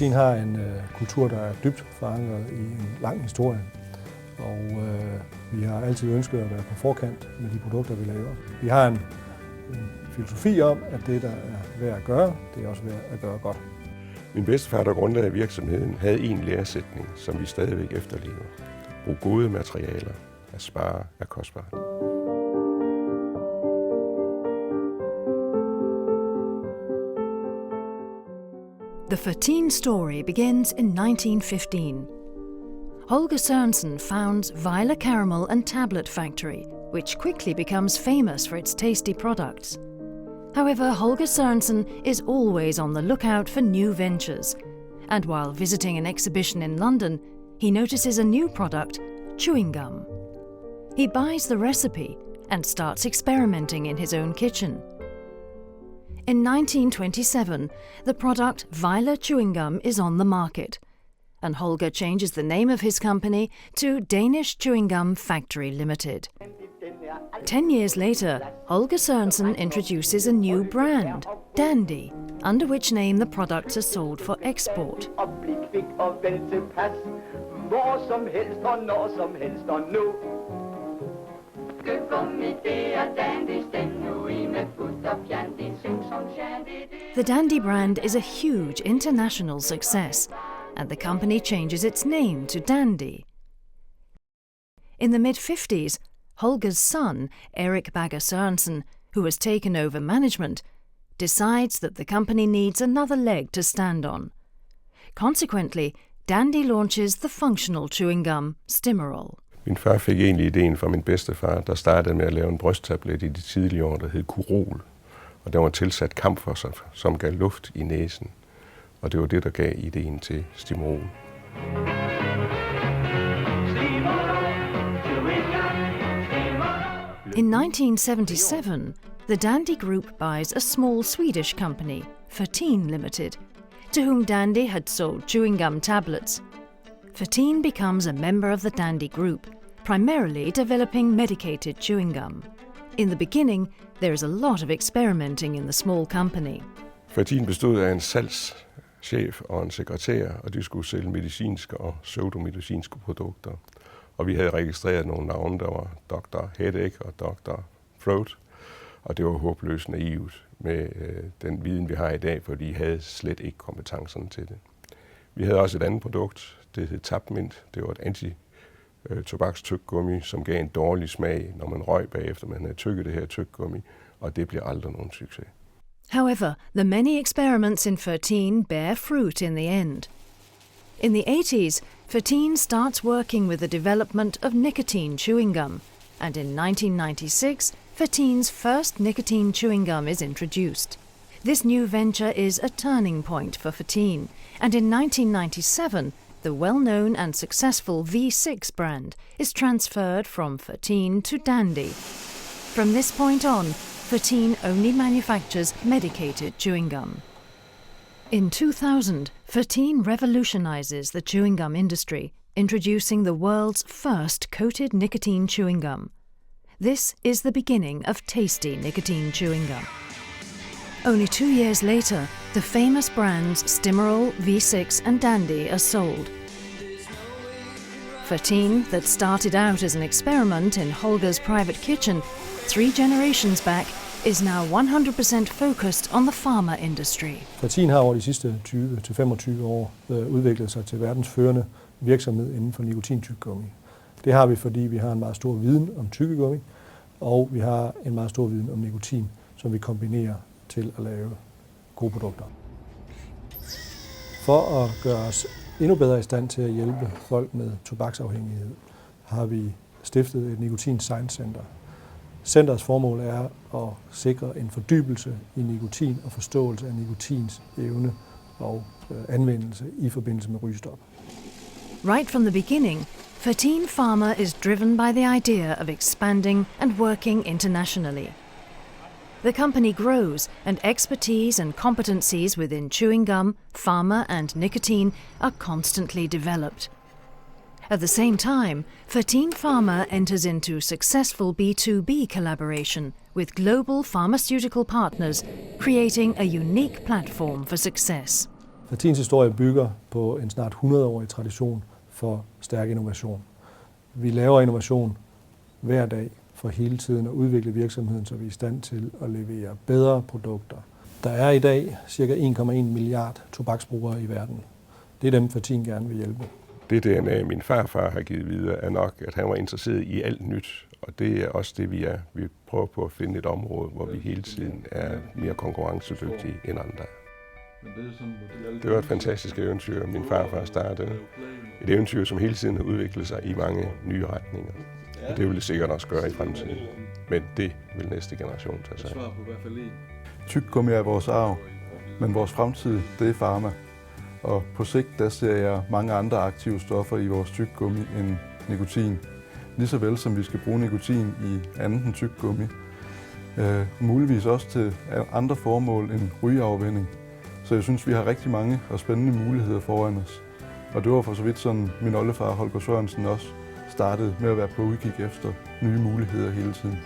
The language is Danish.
Fertin har en kultur, der er dybt forankret i en lang historie, og vi har altid ønsket at være på forkant med de produkter, vi laver. Vi har en filosofi om, at det, der er værd at gøre, det er også værd at gøre godt. Min bedstefar, der grundlagde virksomheden, havde en læresætning, som vi stadigvæk efterlever. Brug gode materialer. At spare er kostbart. The Fertin story begins in 1915. Holger Sørensen founds Weiler Caramel and Tablet Factory, which quickly becomes famous for its tasty products. However, Holger Sørensen is always on the lookout for new ventures, and while visiting an exhibition in London, he notices a new product, chewing gum. He buys the recipe and starts experimenting in his own kitchen. In 1927, the product Weiler chewing gum is on the market, and Holger changes the name of his company to Danish Chewing Gum Factory Limited. 10 years later, Holger Sørensen introduces a new brand, Dandy, under which name the products are sold for export. The Dandy brand is a huge international success, and the company changes its name to Dandy. In the mid-50s, Holger's son, Erik Bagger Sørensen, who has taken over management, decides that the company needs another leg to stand on. Consequently, Dandy launches the functional chewing gum, Stimorol. Min far fik egentlig ideen fra min bedstefar, der startede med at lave en brysttablet i de tidlige år, der hed Curol. Og der var tilsat kamfer, som gav luft i næsen. Og det var det, der gav ideen til Stimorol. In 1977, the Dandy Group buys a small Swedish company, Fertin Limited, to whom Dandy had sold chewing gum tablets. Fertin becomes a member of the Dandy Group, primarily developing medicated chewing gum. In the beginning, there is a lot of experimenting in the small company. Fertin bestod af en salgschef og en sekretær, og de skulle sælge medicinske og pseudomedicinske produkter. Og vi havde registreret nogle navne, der var Dr. Headache og Dr. Throat, og det var håbløst naivt med den viden, vi har i dag, for de havde slet ikke kompetencerne til det. Vi havde også et andet produkt, det hed Tapmint. Det var et anti-tobakstyggegummi, som gav en dårlig smag, når man røg bagefter, man havde tygget det her tyggegummi, og det blev aldrig nogen succes. However, the many experiments in Fertin bear fruit in the end. In the 80s, Fertin starts working with the development of nicotine chewing gum, and in 1996, Fertin's first nicotine chewing gum is introduced. This new venture is a turning point for Fertin, and in 1997, the well-known and successful V6 brand is transferred from Fertin to Dandy. From this point on, Fertin only manufactures medicated chewing gum. In 2000, Fertin revolutionizes the chewing gum industry, introducing the world's first coated nicotine chewing gum. This is the beginning of tasty nicotine chewing gum. Only 2 years later, the famous brands Stimorol, V6 and Dandy are sold. Fertin, that started out as an experiment in Holger's private kitchen 3 generations back, is now 100% focused on the pharma industry. Fertin har over de sidste 20-25 år udviklet sig til verdens førende virksomhed inden for nikotintyggegummi. Det har vi, fordi vi har en meget stor viden om tyggegummi, og vi har en meget stor viden om nikotin, som vi kombinerer til at lave gode produkter. For at gøre os endnu bedre i stand til at hjælpe folk med tobaksafhængighed, har vi stiftet et Nikotin Science Center. Centerets formål er at sikre en fordybelse i nikotin og forståelse af nikotins evne og anvendelse i forbindelse med rygestop. Right from the beginning, Fertin Pharma is driven by the idea of expanding and working internationally. The company grows, and expertise and competencies within chewing gum, pharma and nicotine are constantly developed. At the same time, Fertin Pharma enters into successful B2B collaboration with global pharmaceutical partners, creating a unique platform for success. Fertins historie bygger på en snart 100-årig tradition for stærk innovation. Vi laver innovation hver dag for hele tiden at udvikle virksomheden, så vi er i stand til at levere bedre produkter. Der er i dag ca. 1,1 milliard tobaksbrugere i verden. Det er dem, Fertin gerne vil hjælpe. Det DNA, min farfar har givet videre, er nok, at han var interesseret i alt nyt. Og det er også det, vi er. Vi prøver på at finde et område, hvor vi hele tiden er mere konkurrencedygtige end andre. Det var et fantastisk eventyr, min farfar startede. Et eventyr, som hele tiden har udviklet sig i mange nye retninger. Og det vil det sikkert også gøre i fremtiden. Men det vil næste generation tage sig af. Tyggegummi er vores arv, men vores fremtid, det er pharma. Og på sigt, der ser jeg mange andre aktive stoffer i vores tyggegummi end nikotin. Ligeså vel som vi skal bruge nikotin i andet end tyggegummi. Muligvis også til andre formål end rygeafvænning. Så jeg synes, vi har rigtig mange og spændende muligheder foran os. Og det var for så vidt sådan, min oldefar Holger Sørensen også startede med at være på udkig efter nye muligheder hele tiden.